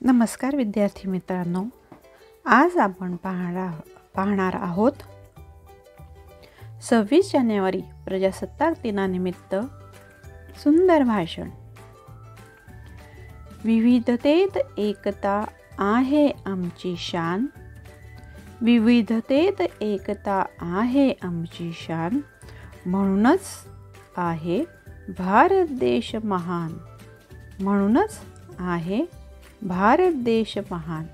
नमस्कार विद्यार्थी मित्रांनो, आज आपण पाहणार आहोत 26 जानेवारी प्रजासत्ताक दिनानिमित्त सुंदर भाषण। विविधतेत एकता आहे आमची शान, विविधतेत एकता आहे आमची शान, म्हणूनच आहे भारत देश महान, म्हणूनच आहे भारत देश महान।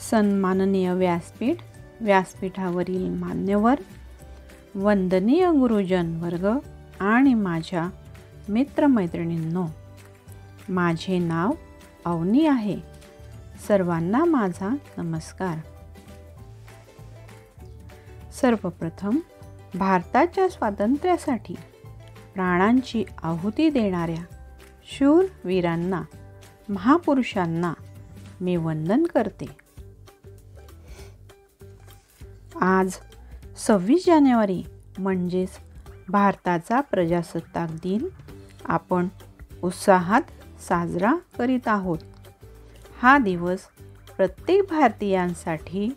सन्माननीय व्यासपीठ, व्यासपीठावरील मान्यवर, वंदनीय गुरुजन वर्ग आणि माझ्या मित्रमैत्रिणींनो, माझे नाव अवनी आहे। सर्वांना माझा नमस्कार। सर्वप्रथम भारताच्या स्वातंत्र्यासाठी प्राणांची आहुती देणाऱ्या शूर वीरांना, महापुरुषांना मी वंदन करते। आज 26 जानेवारी म्हणजेच भारताचा प्रजासत्ताक दिन आपण उत्साहात साजरा करीत आहोत। हा दिवस प्रत्येक भारतीयांसाठी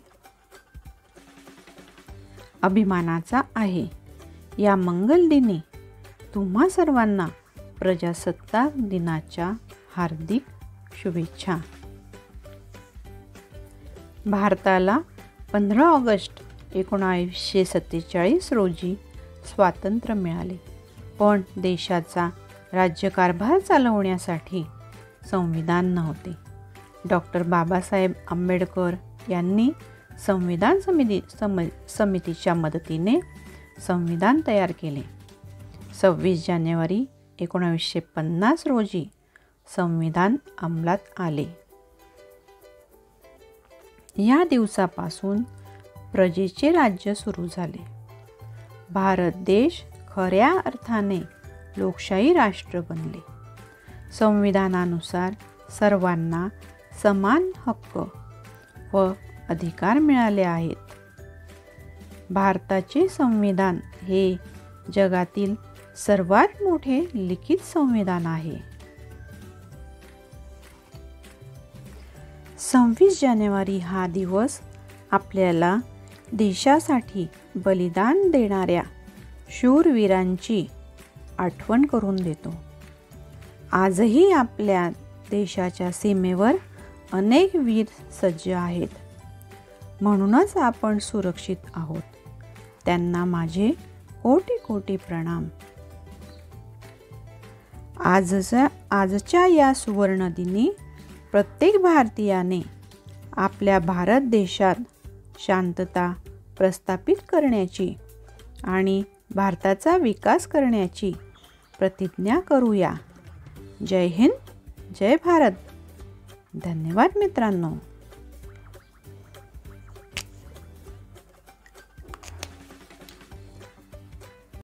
अभिमानाचा आहे। या मंगल दिनी तुम्हा सर्वांना प्रजासत्ताक दिनाच्या हार्दिक शुभेच्छा। भारताला 15 ऑगस्ट 1947 रोजी स्वातंत्र्य मिळाले, पण देशाचा राज्यकारभार चालवण्यासाठी संविधान नव्हते। डॉक्टर बाबासाहेब आंबेडकर यांनी संविधान समितीच्या मदतीने संविधान तयार केले। 26 जानेवारी 1950 रोजी संविधान अंमलात आले। या दिवसापासून प्रजेचे राज्य सुरू झाले। भारत देश खऱ्या अर्थाने लोकशाही राष्ट्र बनले। संविधानानुसार सर्वांना समान हक्क व अधिकार मिळाले आहेत। भारताचे संविधान हे जगातील सर्वात मोठे लिखित संविधान आहे। 26 जानेवारी हा दिवस आपल्याला देशासाठी बलिदान देणाऱ्या शूरवीरांची आठवण करून देतो। आजही आपल्या देशाच्या सीमेवर अनेक वीर सज्ज आहेत, म्हणूनच आपण सुरक्षित आहोत। त्यांना माझे कोटी कोटी प्रणाम। आजच्या या सुवर्ण दिनी प्रत्येक भारतीयाने आपल्या भारत देशात शांतता प्रस्थापित करण्याची आणि भारताचा विकास करण्याची प्रतिज्ञा करूया। जय हिंद, जय भारत। धन्यवाद मित्रांनो।